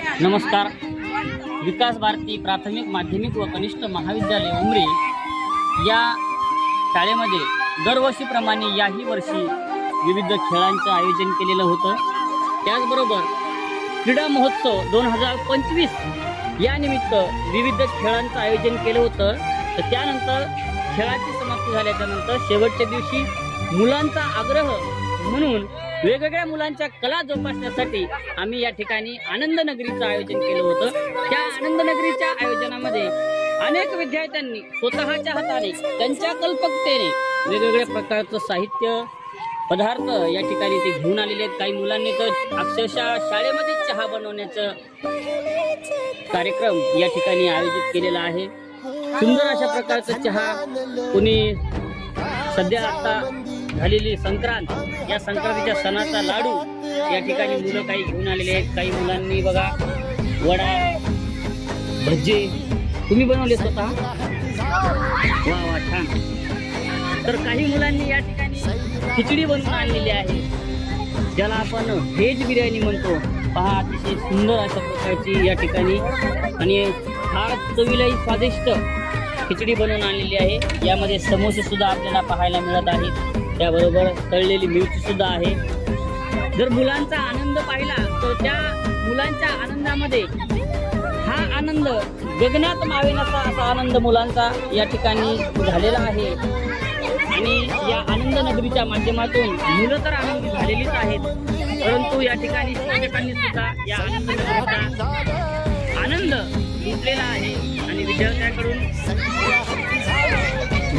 नमस्कार. विकास भारती प्राथमिक माध्यमिक व कनिष्ठ महाविद्यालय उमरी या शाळेमध्ये दरवर्षीप्रमाणे याही वर्षी विविध खेळांचं आयोजन केलेलं होतं. त्याचबरोबर क्रीडा महोत्सव 2025 या निमित्त विविध खेळांचं आयोजन केलं होतं. तर त्यानंतर खेळाची समाप्ती झाल्याच्या नंतर शेवटच्या दिवशी मुलांचा आग्रह म्हणून वेगवेगळ्या मुलांच्या कला जोपासण्यासाठी आम्ही या ठिकाणी आनंद नगरीचं आयोजन केलं होतं. त्या आनंद नगरीच्या आयोजनामध्ये अनेक विद्यार्थ्यांनी स्वतःच्या हाताने त्यांच्या कल्पकतेने वेगवेगळ्या प्रकारचं साहित्य पदार्थ या ठिकाणी ते घेऊन आलेले आहेत. काही मुलांनी तर अक्षरशः शाळेमध्ये चहा बनवण्याचं कार्यक्रम या ठिकाणी आयोजित केलेला आहे. सुंदर अशा प्रकारचा चहा कोणी सध्या आता झालेली संक्रांत या संक्रांतीच्या सणाचा लाडू या ठिकाणी मुलं काही घेऊन आलेले आहेत. काही मुलांनी बघा वडा भजे तुम्ही बनवले स्वतः. वा वा छान. तर काही मुलांनी या ठिकाणी खिचडी बनवून आणलेली आहे ज्याला आपण व्हेज बिर्याणी म्हणतो. पहा अतिशय सुंदर अशा प्रकारची या ठिकाणी आणि फार चवीलाही स्वादिष्ट खिचडी बनवून आणलेली आहे. यामध्ये समोसे सुद्धा आपल्याला पाहायला मिळत आहेत. त्याबरोबर तळलेली मिरची सुद्धा आहे. जर मुलांचा आनंद पाहिला तर त्या मुलांच्या आनंदामध्ये हा आनंद गगनात मावेनासा असा आनंद मुलांचा या ठिकाणी झालेला आहे. आणि या आनंद नगरीच्या माध्यमातून मुलं तर आनंदी झालेलीच आहेत, परंतु या ठिकाणी शिक्षकांनी सुद्धा या आनंद नगरीचा आनंद लुटलेला आहे आणि विद्यार्थ्यांकडून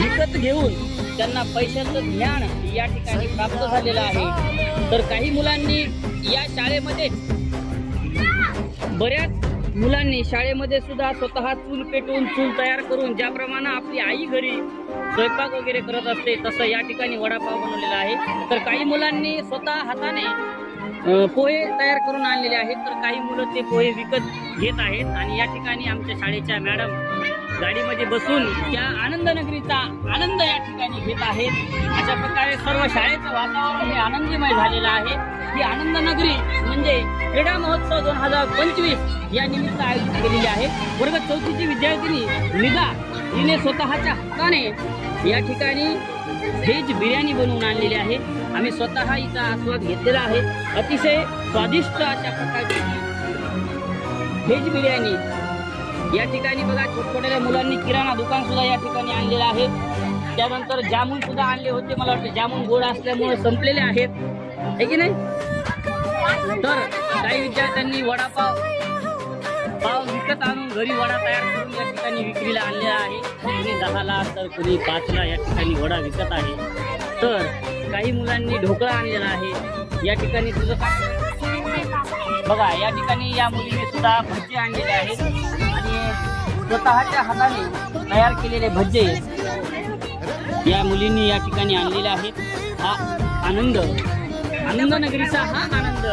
विकत घेऊन त्यांना पैशाचं ज्ञान या ठिकाणी प्राप्त झालेलं आहे. तर काही मुलांनी या शाळेमध्ये बऱ्याच मुलांनी शाळेमध्ये सुद्धा स्वतः चूल पेटवून चूल तयार करून ज्याप्रमाणे आपली आई घरी स्वयंपाक वगैरे करत असते तसं या ठिकाणी वडापाव बनवलेला आहे. तर काही मुलांनी स्वतः हाताने पोहे तयार करून आणलेले आहेत. तर काही मुलं ते पोहे विकत घेत आहेत आणि या ठिकाणी आमच्या शाळेच्या मॅडम गाडीमध्ये बसून त्या आनंद नगरीचा आनंद या ठिकाणी घेत आहेत. अशा प्रकारे सर्व शाळेचं वातावरण हे आनंदमय झालेलं आहे. ही आनंद नगरी म्हणजे क्रीडा महोत्सव 2025 या निमित्त आयोजित केलेली आहे. वर्ग 4ची विद्यार्थिनी निदा हिने स्वतःच्या हाताने या ठिकाणी व्हेज बिर्याणी बनवून आणलेली आहे. आम्ही स्वतः हिचा आस्वाद घेतलेला आहे. अतिशय स्वादिष्ट अशा प्रकारची व्हेज बिर्याणी या ठिकाणी बघा. छोट्या मुलांनी किराणा दुकान सुद्धा या ठिकाणी आणलेलं आहे. त्यानंतर जामून सुद्धा आणले होते. मला वाटतं जामून गोड असल्यामुळे संपलेले आहेत, आहे की नाही. तर काही विद्यार्थ्यांनी वडापाव विकत आणून घरी वडा तयार करून या ठिकाणी विक्रीला आणलेला आहे. कोणी 10ला तर कोणी 5ला या ठिकाणी वडा विकत आहे. तर काही मुलांनी ढोकळा आणलेला आहे या ठिकाणी तुझं बघा. या ठिकाणी या मुलीने सुद्धा भजी आणलेले आहेत आणि स्वतःच्या हाताने तयार केलेले भजे या मुलींनी या ठिकाणी आणलेले आहेत. हा आनंद नगरीचा हा आनंद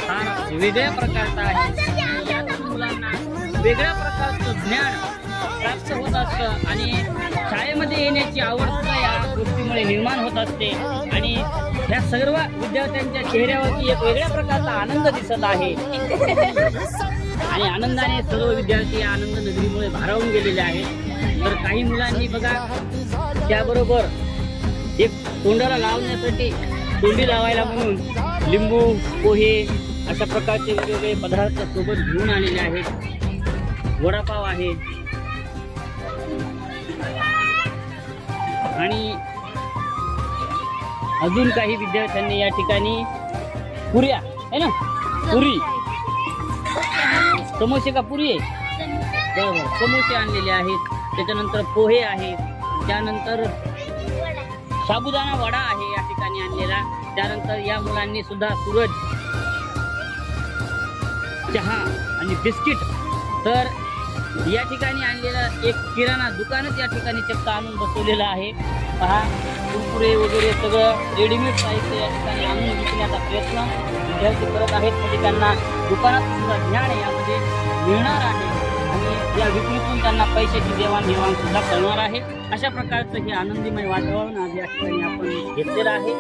फार वेगळ्या प्रकारचा आहे. यातून मुलांना वेगळ्या प्रकारचं ज्ञान प्राप्त होत असतं आणि शाळेमध्ये येण्याची आवड सुद्धा या गोष्टीमुळे निर्माण होत असते आणि ह्या सर्व विद्यार्थ्यांच्या चेहऱ्यावरती एक वेगळ्या प्रकारचा आनंद दिसत आहे आणि आनंदाने सर्व विद्यार्थी या आनंद नगरीमुळे भारावून गेलेले आहेत. तर काही मुलांनी बघा त्याबरोबर एक तोंडाला लावण्यासाठी तोंडी लावायला म्हणून लिंबू पोहे अशा प्रकारचे वेगवेगळे पदार्थ सोबत घेऊन आलेले आहेत. वडापाव आहे आणि अजून काही विद्यार्थ्यांनी या ठिकाणी पुऱ्या आहे ना, पुरी समोसे का पुरी आहे बरोबर, समोसे आणलेले आहेत. त्याच्यानंतर पोहे आहेत. त्यानंतर साबुदाणा वडा आहे या ठिकाणी आणलेला. त्यानंतर या मुलांनी सुद्धा सूरज चहा आणि बिस्किट तर या ठिकाणी आणलेलं एक किराणा दुकानच या ठिकाणी चक्क आणून बसवलेलं आहे. पहा कुरकुरे वगैरे सगळं रेडीमेड साहित्य या ठिकाणी आणून विकण्याचा प्रयत्न विद्यार्थी करत आहेत. म्हणजे त्यांना दुकानात सुद्धा ज्ञान यामध्ये मिळणार आहे आणि या विक्रीतून त्यांना पैशाची देवाणघेवाण सुद्धा करणार आहे. अशा प्रकारचं हे आनंदीमय वातावरण आज या ठिकाणी आपण घेतलेलं आहे.